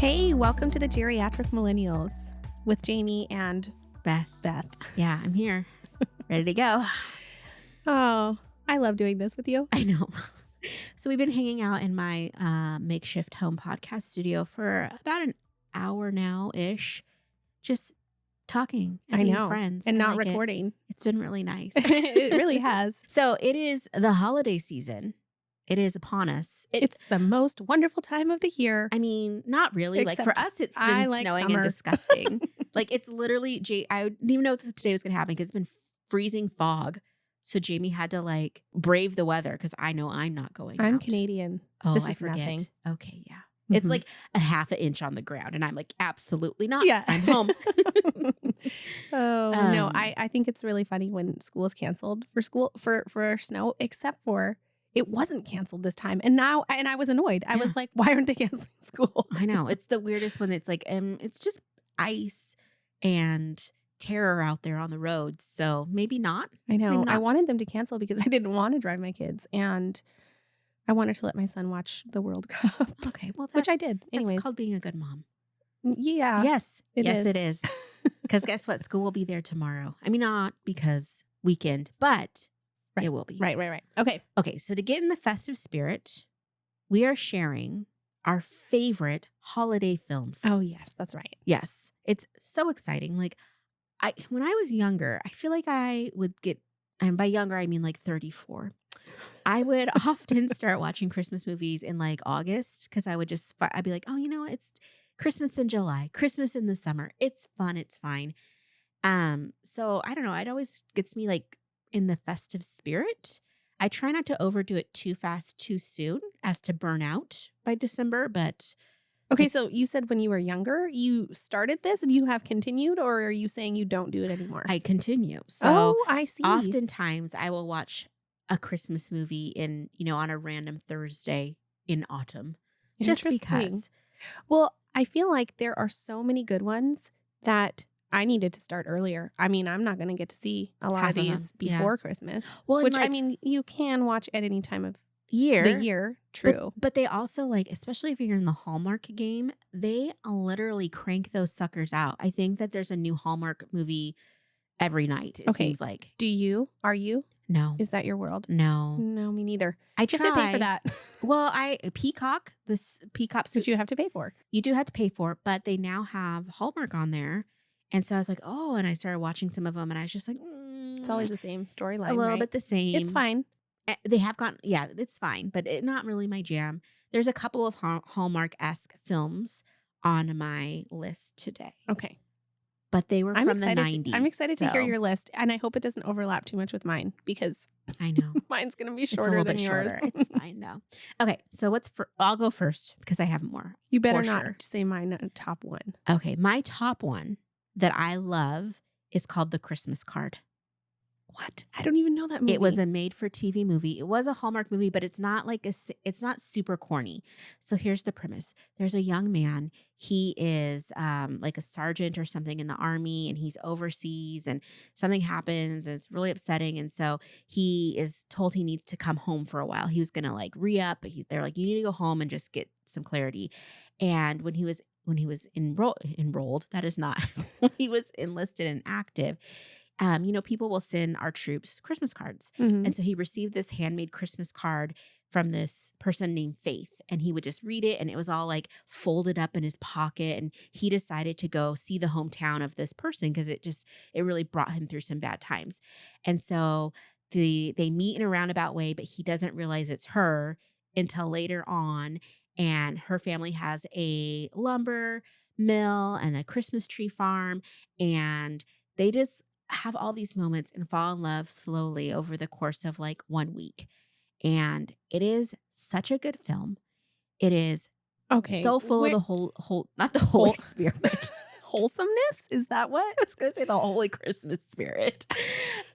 Hey, welcome to the Geriatric Millennials with Jayme and Beth. Yeah, I'm here. Ready to go. Oh, I love doing this with you. I know. So we've been hanging out in my makeshift home podcast studio for about an hour now-ish, just talking and being friends. And not recording. It's been really nice. It really has. So it is the holiday season. It is upon us. It's the most wonderful time of the year. I mean, not really. Except like for us, it's been snowing summer. and disgusting. Like it's literally, I didn't even know today was going to happen because it's been freezing fog. So Jayme had to like brave the weather because I know I'm not going I'm out. Canadian. Oh, This I is forget. nothing. Okay, yeah. It's like a half an inch on the ground. And I'm like, absolutely not. Yeah. I'm home. No, I think it's really funny when school is canceled for snow, except for it wasn't canceled this time. And I was annoyed. I was like, why aren't they canceling school? I know. It's the weirdest when it's like, it's just ice and terror out there on the roads. So maybe not. I know. Maybe not. I wanted them to cancel because I didn't want to drive my kids. And I wanted to let my son watch the World Cup. Okay. Well, which I did. Anyways. It's called being a good mom. Yeah. Yes. It is. Because guess what? School will be there tomorrow. I mean, not because weekend, but it will be. Right. Okay. So to get in the festive spirit, we are sharing our favorite holiday films. Oh, yes. That's right. Yes. It's so exciting. Like when I was younger, I feel like I would get, and by younger, I mean like 34. I would often start watching Christmas movies in like August because I'd be like, oh, you know what? It's Christmas in July, Christmas in the summer. It's fun. It's fine. So I don't know. It always gets me like in the festive spirit. I try not to overdo it too fast, too soon as to burn out by December, but. Okay, so you said when you were younger, you started this and you have continued, or are you saying you don't do it anymore? I continue. So I see. Oftentimes I will watch a Christmas movie on a random Thursday in autumn. Just because. Well, I feel like there are so many good ones that I needed to start earlier. I mean, I'm not going to get to see a lot of these before Christmas. Well, which, I mean, you can watch at any time of the year. True. But they also like, especially if you're in the Hallmark game, they literally crank those suckers out. I think that there's a new Hallmark movie every night. It seems like. Are you? No. Is that your world? No. No, me neither. I try. You have to pay for that. Well, Peacock suits. Which you have to pay for. You do have to pay for it, but they now have Hallmark on there. And so I was like, oh, and I started watching some of them and I was just like, it's always the same storyline. A little bit the same. It's fine. They have it's fine, but not really my jam. There's a couple of Hallmark-esque films on my list today. Okay. But they were from the 90s. I'm excited to hear your list, and I hope it doesn't overlap too much with mine because I know mine's going to be shorter than yours. It's fine though. Okay, so I'll go first because I have more. You better not say mine top one. Okay, my top one that I love is called The Christmas Card. What? I don't even know that movie. It was a made-for-TV movie. It was a Hallmark movie, but it's not not super corny. So here's the premise. There's a young man. He is like a sergeant or something in the army, and he's overseas, and something happens, and it's really upsetting. And so he is told he needs to come home for a while. He was gonna like re-up, but they're like, you need to go home and just get some clarity. And when he was enrolled, that is not when he was enlisted and active. People will send our troops Christmas cards. Mm-hmm. And so he received this handmade Christmas card from this person named Faith. And he would just read it, and it was all like folded up in his pocket. And he decided to go see the hometown of this person because it really brought him through some bad times. And so they meet in a roundabout way, but he doesn't realize it's her until later on. And her family has a lumber mill and a Christmas tree farm. And they just have all these moments and fall in love slowly over the course of like 1 week. And it is such a good film. It is so full of the whole not the Holy Spirit. Wholesomeness? Is that what? I was going to say the Holy Christmas Spirit.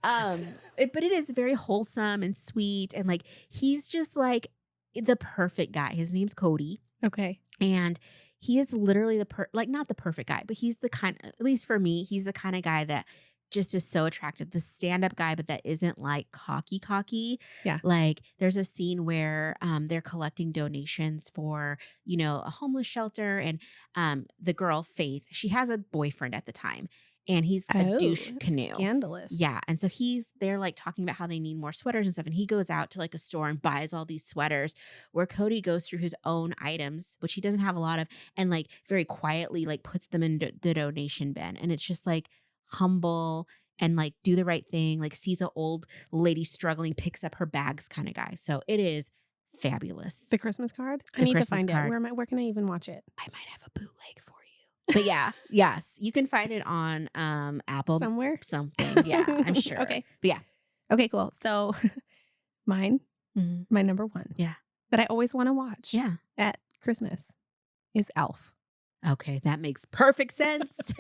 But it is very wholesome and sweet. And like, he's just like the perfect guy. His name's Cody. Okay. And he is literally not the perfect guy, but he's the kind, at least for me, he's the kind of guy that just is so attractive. The stand-up guy, but that isn't like cocky. Yeah. Like there's a scene where they're collecting donations for, a homeless shelter. And the girl, Faith, she has a boyfriend at the time. And he's a douche canoe. Scandalous. Yeah. And so they're like talking about how they need more sweaters and stuff. And he goes out to like a store and buys all these sweaters, where Cody goes through his own items, which he doesn't have a lot of, and like very quietly like puts them in the donation bin. And it's just like humble and like do the right thing, like sees an old lady struggling, picks up her bags kind of guy. So it is fabulous. The Christmas card? I The need Christmas to find card. it. Where can I even watch it? I might have a bootleg for you. But yeah, yes, you can find it on Apple Somewhere? something. Yeah, I'm sure. Okay. But yeah. Okay, cool. So mine, my number one. Yeah. That I always want to watch Yeah. at Christmas is Elf. Okay, that makes perfect sense.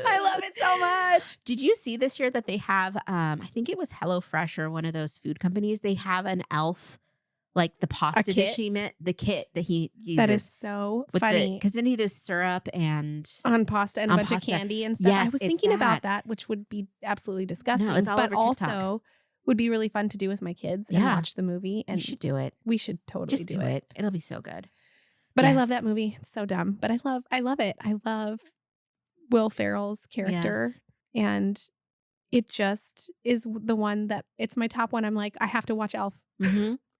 I love it so much. Did you see this year that they have, I think it was HelloFresh or one of those food companies, they have an Elf, like the pasta dish the kit that he uses. That is so funny. Because then he does syrup and on pasta and a bunch of candy and stuff. Yes, I was thinking about that, which would be absolutely disgusting. No, it's all but over TikTok. Also would be really fun to do with my kids and watch the movie. And you should do it. We should totally just do it. It'll be so good. But I love that movie. It's so dumb. But I love it. I love Will Ferrell's character. Yes. And it just is the one that it's my top one. I'm like, I have to watch Elf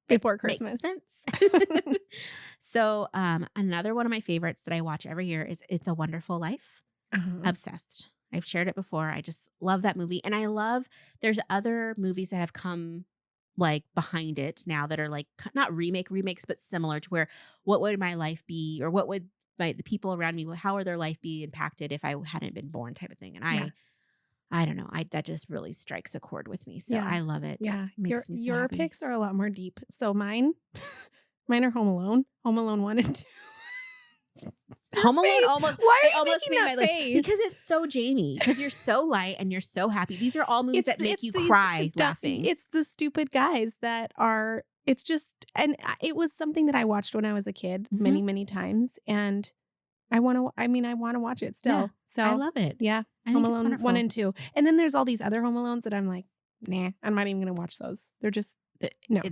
before Christmas. Makes sense. So another one of my favorites that I watch every year is It's a Wonderful Life. Obsessed. I've shared it before. I just love that movie. And I love, there's other movies that have come like behind it now that are like not remakes, but similar to where what would my life be, or what would the people around me, how would their life be impacted if I hadn't been born, type of thing. And I don't know. that just really strikes a chord with me. So I love it. Yeah. Makes me so your happy. picks are a lot more deep. So mine are Home Alone 1 and 2. Home Alone almost made my list face? because it's so Jayme. Because you're so light and you're so happy. These are all movies that make you cry laughing. It's the stupid guys that are. It's just, and it was something that I watched when I was a kid many times, and I want to watch it still. Yeah, so I love it. Yeah, Home Alone 1 and 2, and then there's all these other Home Alones that I'm like, nah, I'm not even gonna watch those. They're just. No.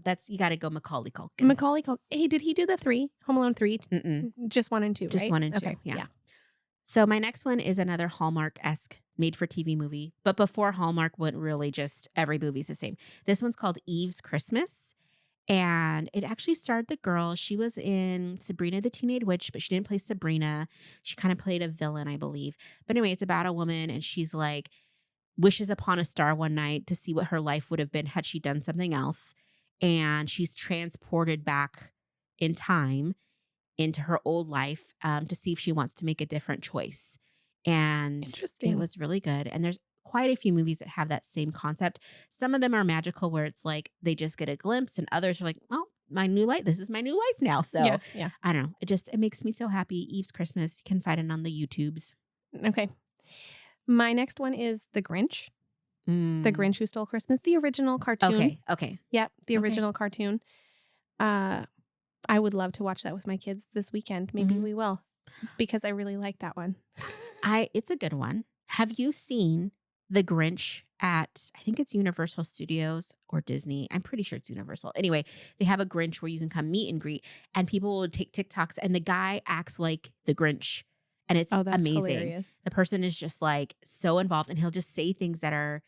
That's, you got to go Macaulay Culkin. Macaulay Culkin. Hey, did he do the 3? Home Alone 3? Just 1 and 2, Just right? 1 and 2. Okay. Yeah. So my next one is another Hallmark-esque made-for-TV movie. But before Hallmark went really just every movie's the same. This one's called Eve's Christmas. And it actually starred the girl. She was in Sabrina the Teenage Witch, but she didn't play Sabrina. She kind of played a villain, I believe. But anyway, it's about a woman, and she's like, wishes upon a star one night to see what her life would have been had she done something else. And she's transported back in time into her old life to see if she wants to make a different choice. And Interesting. It was really good. And there's quite a few movies that have that same concept. Some of them are magical where it's like they just get a glimpse, and others are like, oh, my new life. This is my new life now. So yeah. I don't know. It makes me so happy. Eve's Christmas. You can find it on the YouTubes. Okay. My next one is The Grinch. The Grinch Who Stole Christmas, the original cartoon. Okay. Yep, the original cartoon. I would love to watch that with my kids this weekend. Maybe we will, because I really like that one. It's a good one. Have you seen The Grinch at, I think it's Universal Studios or Disney. I'm pretty sure it's Universal. Anyway, they have a Grinch where you can come meet and greet, and people will take TikToks, and the guy acts like the Grinch. And it's amazing. Hilarious. The person is just like so involved, and he'll just say things that are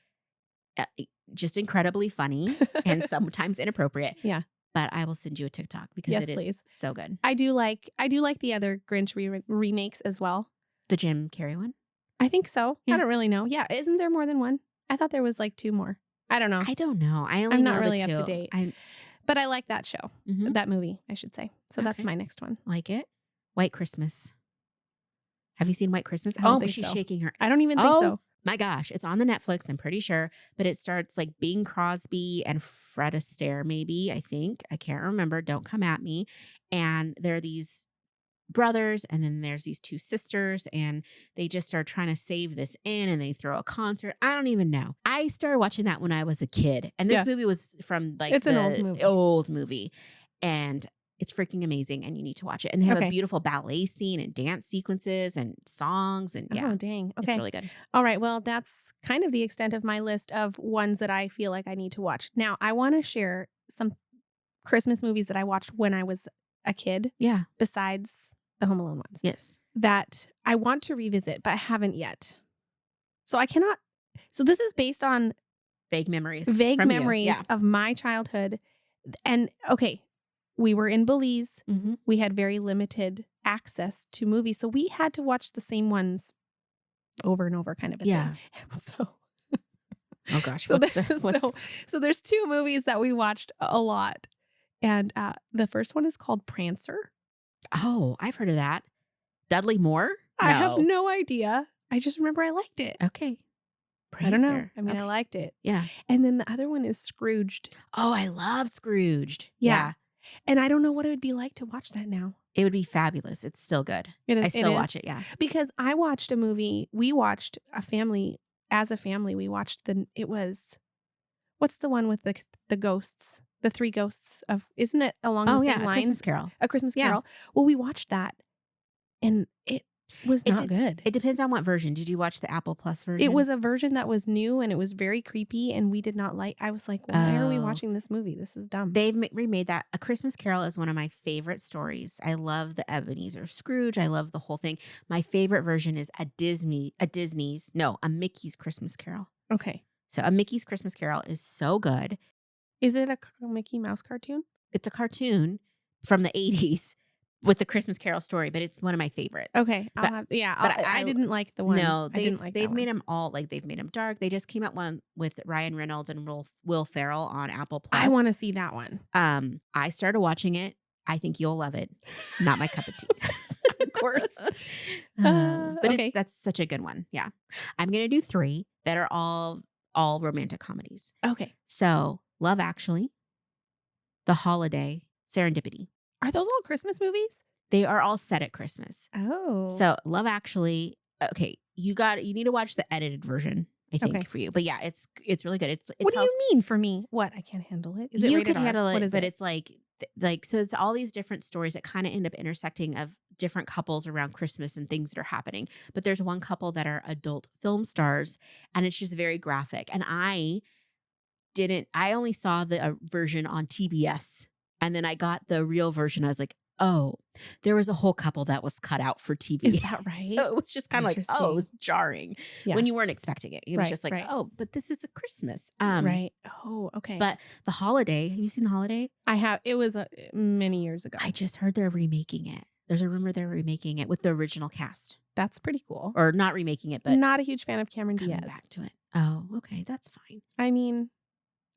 just incredibly funny and sometimes inappropriate. Yeah. But I will send you a TikTok because it is so good. I do like the other Grinch remakes as well. The Jim Carrey one? I think so. Yeah. I don't really know. Yeah. Isn't there more than one? I thought there was like 2 more. I don't know. I don't know. I'm not really up to date. But I like that show. That movie, I should say. So that's my next one. Like it? White Christmas. Have you seen White Christmas? I don't think she's so. shaking her. I don't even think so. My gosh, it's on the Netflix, I'm pretty sure. But it starts like Bing Crosby and Fred Astaire, maybe, I think. I can't remember. Don't come at me. And there are these brothers, and then there's these 2 sisters, and they just are trying to save this inn, and they throw a concert. I don't even know. I started watching that when I was a kid. And this movie was from like it's an old movie. And It's freaking amazing, and you need to watch it. And they have Okay. a beautiful ballet scene and dance sequences and songs, and Oh, dang. it's Okay. really good. All right. Well, that's kind of the extent of my list of ones that I feel like I need to watch. Now, I want to share some Christmas movies that I watched when I was a kid, Yeah. besides the Home Alone ones, Yes. that I want to revisit, but I haven't yet. So I cannot. So this is based on Vague memories. vague from you. memories Yeah. of my childhood. And okay, we were in Belize. Mm-hmm. We had very limited access to movies. So we had to watch the same ones over and over, kind of a Yeah. thing. So, Oh gosh. so, What's so there's two movies that we watched a lot. And the first one is called Prancer. Oh, I've heard of that. Dudley Moore? I have no idea. I just remember I liked it. Okay. I don't know. Prancer. I mean, I Okay. liked it. Yeah. And then the other one is Scrooged. Oh, I love Scrooged. Yeah. And I don't know what it would be like to watch that now. It would be fabulous. It's still good. It is, I still watch it. Yeah. Because I watched a movie. We watched as a family, we watched what's the one with the ghosts? The three ghosts isn't it along the same A lines? Christmas Carol. A Christmas Yeah. Carol. Well, we watched that and it was not good. It depends on what version. Did you watch the Apple Plus version? It was a version that was new and it was very creepy and we did not like. I was like, why are we Oh. watching this movie? This is dumb. They've remade that. A Christmas Carol is one of my favorite stories. I love the Ebenezer Scrooge. I love the whole thing. My favorite version is a Mickey's Christmas Carol. Okay. So a Mickey's Christmas Carol is so good. Is it a Mickey Mouse cartoon? It's a cartoon from the 80s with the Christmas Carol story, but it's one of my favorites. Okay. But- I didn't like the one. No, I didn't like they've that made one. them all they've made them dark. They just came out one with Ryan Reynolds and Will Ferrell on Apple Plus. I want to see that one. I started watching it. I think you'll love it. Not my cup of tea. Of course. But okay. that's such a good one. Yeah. I'm going to do 3 that are all romantic comedies. Okay. So Love Actually, The Holiday, Serendipity. Are those all Christmas movies? They are all set at Christmas. Oh. So Love Actually, okay, you need to watch the edited version, I think, Okay. for you. But yeah, it's really good. What do you mean for me? What? I can't handle it. Is it you rated can R? handle it, What is but it? it's like so it's all these different stories that kind of end up intersecting of different couples around Christmas and things that are happening. But there's one couple that are adult film stars, and it's just very graphic. And I only saw the version on TBS, and then I got the real version. I was like, oh, there was a whole couple that was cut out for TV. Is that right? So it was just kind of like, oh, it was jarring Yeah. when you weren't expecting it. It was Right, just like, right. oh, but this is a Christmas. Right. Oh, okay. But The Holiday, have you seen The Holiday? I have. It was many years ago. I just heard they're remaking it. There's a rumor they're remaking it with the original cast. That's pretty cool. Or not remaking it, but Not a huge fan of Cameron coming Diaz. back to it. Oh, okay. That's fine. I mean,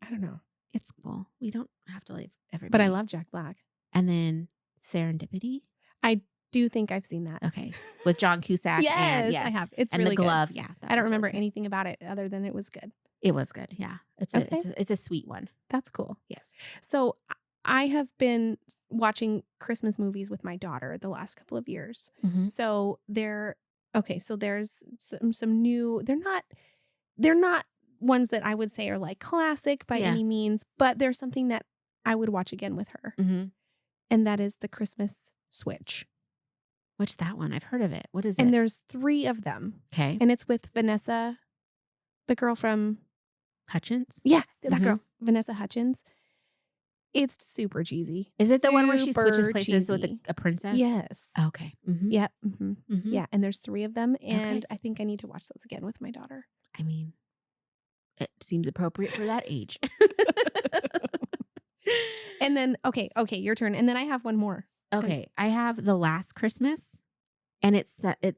I don't know, It's cool. We don't have to leave everybody. but I love Jack Black. And then Serendipity. Do you think I've seen that? Okay. With John Cusack. Yes, and, I have. It's and really the good. glove. Yeah. that I don't was really remember good. anything about it other than it was good. It was good. Yeah. It's a sweet one. That's cool. Yes. So I have been watching Christmas movies with my daughter the last couple of years. Mhm. So so there's some new, they're not ones that I would say are like classic by Yeah. any means, but there's something that I would watch again with her. Mm-hmm. And that is the Christmas Switch. What's that one? I've heard of it. What is it? And there's 3 of them. Okay. And it's with Vanessa, the girl from, Hutchins? that Mhm. girl, Vanessa Hutchins. It's super cheesy. Is it the one where she switches Super places with cheesy. a princess? Yes. Okay. Mm-hmm. Yep. hmm Mm-hmm. Yeah. And there's 3 of them. And I think I need to watch those again with my daughter. I mean, it seems appropriate for that age. And then, okay, your turn. And then I have one more. Okay, I have The Last Christmas, and it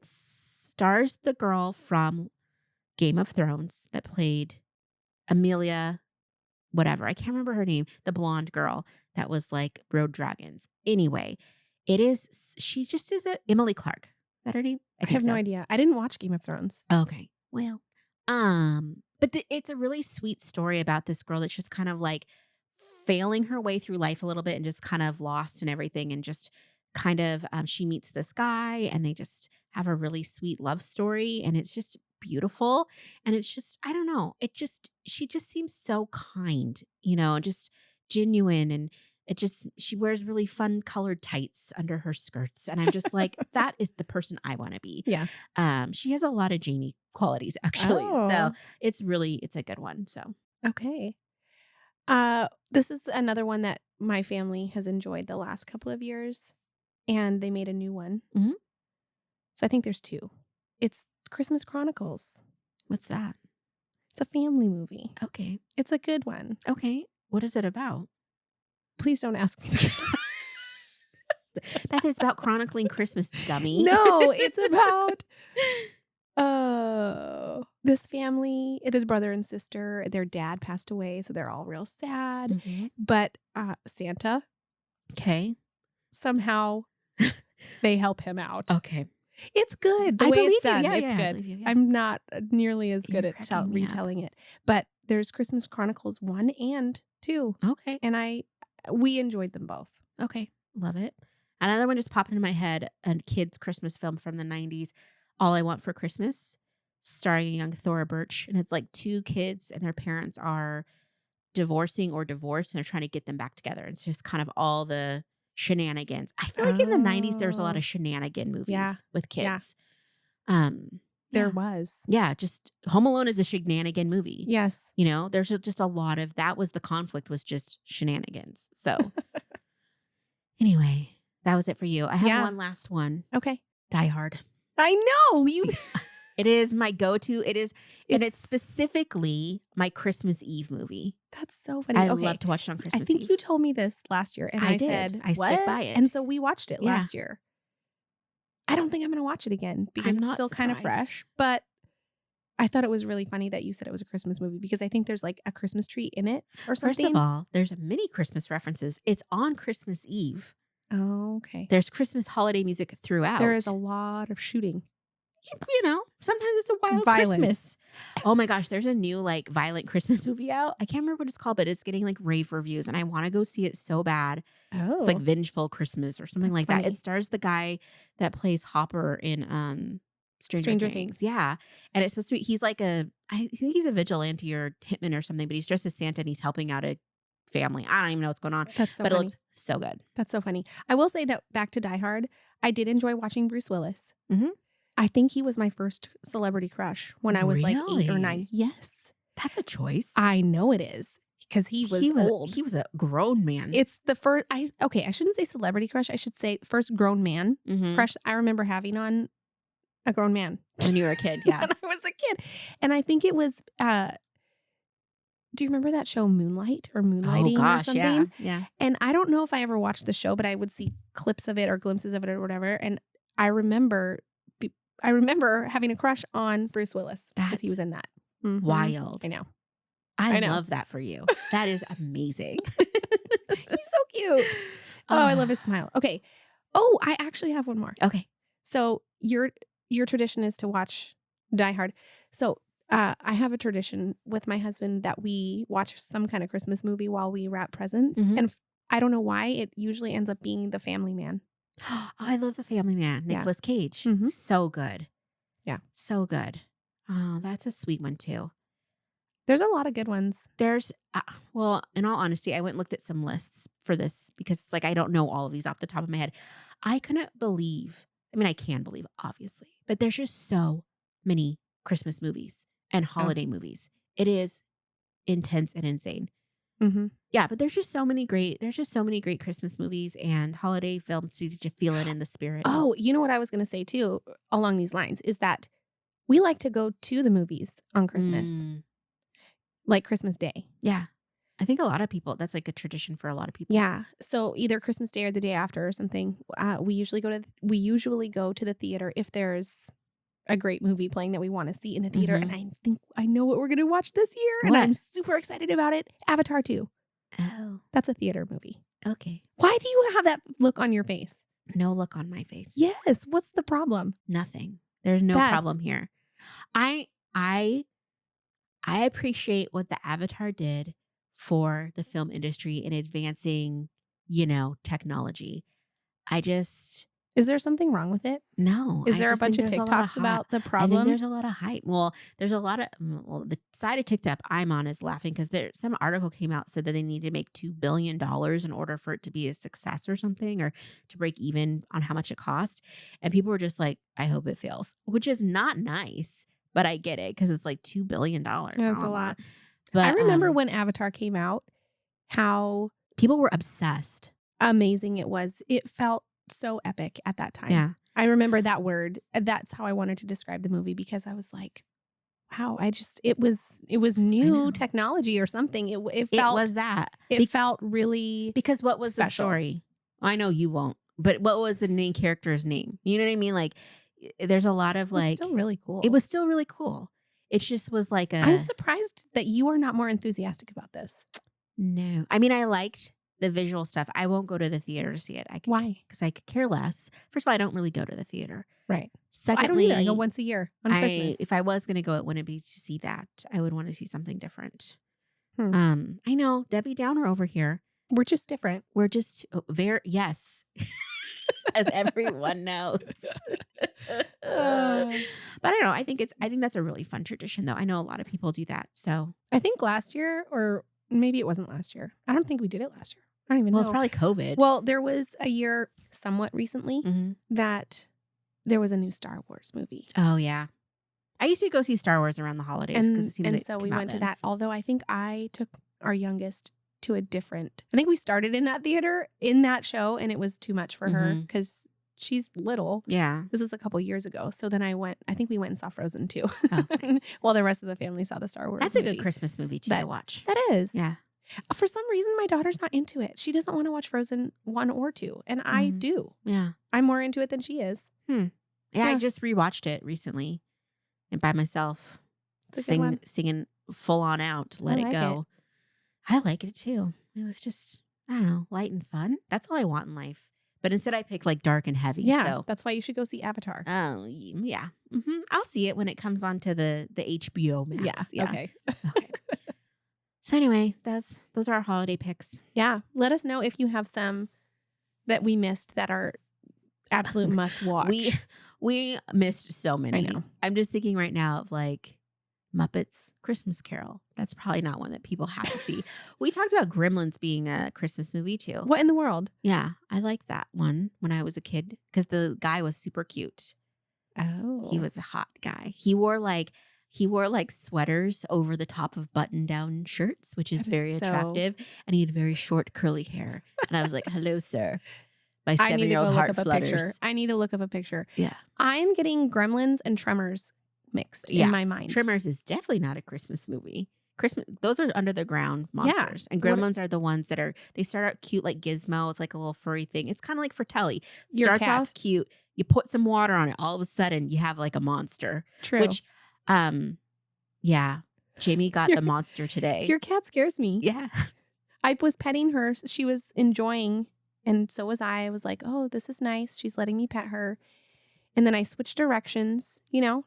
stars the girl from Game of Thrones that played Amelia, whatever. I can't remember her name. The blonde girl that was like rode dragons. Anyway, she just is Emily Clark. Is that her name? I think have no so. idea. I didn't watch Game of Thrones. Okay. Well, but it's a really sweet story about this girl that's just kind of like failing her way through life a little bit and just kind of lost and everything. And just kind of, she meets this guy and they just have a really sweet love story. And it's just beautiful. And it's just, I don't know. She just seems so kind, and just genuine. And she wears really fun colored tights under her skirts. And I'm just like, that is the person I want to be. Yeah. She has a lot of Jayme qualities actually. So Oh. it's a good one. So Okay. This is another one that my family has enjoyed the last couple of years, and they made a new one. Mhm. So I think there's 2. It's Christmas Chronicles. What's that? It's a family movie. Okay. It's a good one. Okay. What is it about? Please don't ask me that. Beth, is about chronicling Christmas, dummy. No, it's about this family, this brother and sister. Their dad passed away, so they're all real sad. Mhm. But Santa, Okay. somehow they help him out. Okay. It's good. The I way believe it's done, you. Yeah, it's yeah, I good. believe you, yeah. I'm not nearly as good You're at cracking me up. retelling it. But there's Christmas Chronicles 1 and 2. Okay. And we enjoyed them both. Okay. Love it. Another one just popped into my head, a kid's Christmas film from the 90s, All I Want for Christmas, starring young Thora Birch. And it's like 2 kids and their parents are divorcing or divorced and they're trying to get them back together. It's just kind of all the shenanigans. I feel like in the 90s, there's a lot of shenanigan movies with kids. There was. Yeah, just Home Alone is a shenanigan movie. Yes. You know, there's just a lot of, that was the conflict, was just shenanigans. So anyway, that was it for you. I have one last one. Okay. Die Hard. I know. It is my go-to. And it's specifically my Christmas Eve movie. That's so funny. I love to watch it on Christmas Eve. I think you told me this last year, and I said, I what? stood by it. And so we watched it Yeah. last year. I don't think I'm going to watch it again because I'm it's not still kind of surprised. fresh. But I thought it was really funny that you said it was a Christmas movie because I think there's like a Christmas tree in it or something. First of all, there's many Christmas references. It's on Christmas Eve. Oh, okay. There's Christmas holiday music throughout. There is a lot of shooting. You know, sometimes it's a wild Christmas. Oh my gosh, there's a new like violent Christmas movie out. I can't remember what it's called, but it's getting like rave reviews and I want to go see it so bad. Oh. It's like Vengeful Christmas or something like that. funny. It stars the guy that plays Hopper in Stranger Things. Yeah. And it's supposed to be, I think he's a vigilante or hitman or something, but he's dressed as Santa and he's helping out a family. I don't even know what's going on. That's so but funny. it looks so good. That's so funny. I will say that back to Die Hard, I did enjoy watching Bruce Willis. Mhm. I think he was my first celebrity crush when I was like 8 or 9. Yes. That's a choice. I know it is because he was old. He was a grown man. It's the first, I shouldn't say celebrity crush. I should say first grown man crush I remember having on a grown man. When you were a kid, yeah. When I was a kid. And I think it was, do you remember that show Moonlight or Moonlighting or something? Yeah. And I don't know if I ever watched the show, but I would see clips of it or glimpses of it or whatever. And I remember having a crush on Bruce Willis because he was in that. Mm-hmm. Wild. I know. I love that for you. That is amazing. He's so cute. Oh, I love his smile. Okay. Oh, I actually have one more. Okay. So your tradition is to watch Die Hard. So I have a tradition with my husband that we watch some kind of Christmas movie while we wrap presents. Mhm. And I don't know why it usually ends up being The Family Man. Oh, I love The Family Man. Yeah. Nicolas Cage. Mhm. So good. Yeah. So good. Oh, that's a sweet one too. There's a lot of good ones. There's, well, in all honesty, I went and looked at some lists for this because it's like I don't know all of these off the top of my head. I couldn't believe, I mean, I can believe, obviously, but there's just so many Christmas movies and holiday movies. It is intense and insane. Mm-hmm. Yeah, but there's just so many great Christmas movies and holiday films to feel it in the spirit. Oh, you know what I was going to say too along these lines is that we like to go to the movies on Christmas, like Christmas Day. Yeah. I think a lot of people, that's like a tradition for a lot of people. Yeah. So either Christmas Day or the day after or something. We usually go to the theater if there's a great movie playing that we want to see in the theater. Mhm. And I think I know what we're going to watch this year. And What? I'm super excited about it. Avatar 2. Oh, That's a theater movie. okay. Why do you have that look on your face? No look on my face. Yes. What's the problem? Nothing. There's no Bad. problem here. I appreciate what the Avatar did for the film industry in advancing, technology. I just Is there something wrong with it? No. Is I there a just bunch think of there's a lot of TikToks about the I think problem? there's a lot of hype. Well, there's a lot of the side of TikTok I'm on is laughing because there some article came out said that they need to make $2 billion in order for it to be a success or something, or to break even on how much it cost. And people were just like, I hope it fails, which is not nice, but I get it because it's like $2 billion. That's a lot. But I remember when Avatar came out, how people were obsessed. amazing it was. It felt so epic at that time. Yeah. I remember that word. That's how I wanted to describe the movie because I was like, wow, it was new technology or something. It felt was that. It felt really because what was special. the story? I know you won't, but what was the main character's name? You know what I mean? Like, there's a lot of like. It was still really cool. It was still really cool. It just was like I'm surprised that you are not more enthusiastic about this. No, I mean I liked the visual stuff. I won't go to the theater to see it. Why? Because I could care less. First of all, I don't really go to the theater. Right. Secondly, I don't either. I go once a year on Christmas. If I was going to go, it wouldn't be to see that. I would want to see something different. I know Debbie Downer over here. We're just different. We're just yes, as everyone knows. But I don't know. I think that's a really fun tradition, though. I know a lot of people do that. So I think last year, or maybe it wasn't last year. I don't think we did it last year. I don't even know. Well, it's probably COVID. Well, there was a year somewhat recently that there was a new Star Wars movie. Oh, yeah. I used to go see Star Wars around the holidays because it seemed and so we went to that. Although I think I took our youngest to a different. I think we started in that theater in that show, and it was too much for her because she's little. Yeah. This was a couple years ago. So then I think we went and saw Frozen too. Oh, nice. While the rest of the family saw the Star Wars That's movie. a good Christmas movie too to watch. That is. Yeah. For some reason, my daughter's not into it. She doesn't want to watch Frozen 1 or 2. And I do. Yeah. I'm more into it than she is. Yeah, I just rewatched it recently and by myself. Singing full on out, Let It Go. I like it too. It was just, I don't know, light and fun. That's all I want in life. But instead I picked like dark and heavy. Yeah, so. that's why you should go see Avatar. Oh, yeah. I'll see it when it comes onto the HBO Max. Yeah. Okay. So anyway, those are our holiday picks. Yeah. Let us know if you have some that we missed that are absolute must watch. We missed so many. I know. I'm just thinking right now of like Muppets Christmas Carol. That's probably not one that people have to see. We talked about Grimlins being a Christmas movie too. What in the world? Yeah, I liked that one when I was a kid because the guy was super cute. Oh. He was a hot guy. He wore like sweaters over the top of button-down shirts, which is very attractive. And he had very short curly hair. And I was like, hello, sir. My 7-year-old heart flutters. I need to look up a picture. Yeah. I'm getting Gremlins and Tremors mixed in my mind. Tremors is definitely not a Christmas movie. Those are under the ground monsters. And Gremlins are the ones that they start out cute like Gizmo. It's like a little furry thing. It's kind of like Fratelli. Starts out cute. You put some water on it. All of a sudden, you have like a monster. True. Which, yeah. Jamie got the monster today. Your cat scares me. Yeah. I was petting her. She was enjoying, and so was I. I was like, oh, this is nice. She's letting me pet her. And then I switched directions,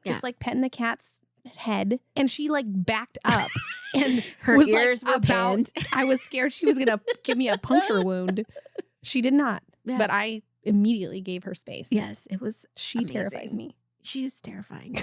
just like petting the cat's head. And she like backed up and her ears were pinned. I was scared she was going to give me a puncture wound. She did not. Yeah. But I immediately gave her space. Yes, it was She amazing. terrifies me. She is terrifying.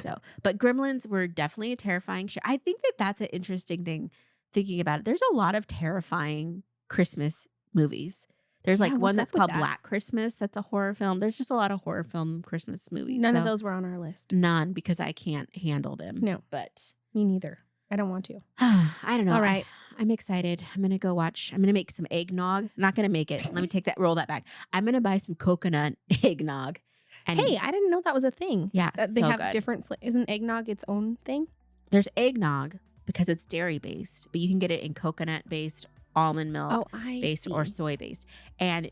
But Gremlins were definitely a terrifying show. I think that's an interesting thing thinking about it. There's a lot of terrifying Christmas movies. There's like one that's called Black Christmas. That's a horror film. There's just a lot of horror film Christmas movies. None of those were on our list. None, because I can't handle them. No. But me neither. I don't want to. I don't know. All right. I'm excited. I'm going to go watch. I'm going to make some eggnog. I'm not going to make it. Let me roll that back. I'm going to buy some coconut eggnog. And hey, I didn't know that was a thing. Yeah, they have different. Isn't eggnog its own thing? There's eggnog because it's dairy based, but you can get it in coconut based, almond milk based, or soy based. And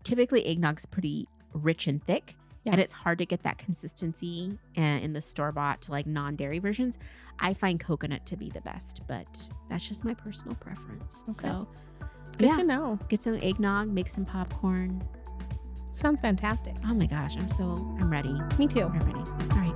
typically eggnog's pretty rich and thick, and it's hard to get that consistency in the store bought like non-dairy versions. I find coconut to be the best, but that's just my personal preference. Okay. So good to know. Get some eggnog, make some popcorn. Sounds fantastic. Oh my gosh, I'm ready. Me too. I'm ready. All right.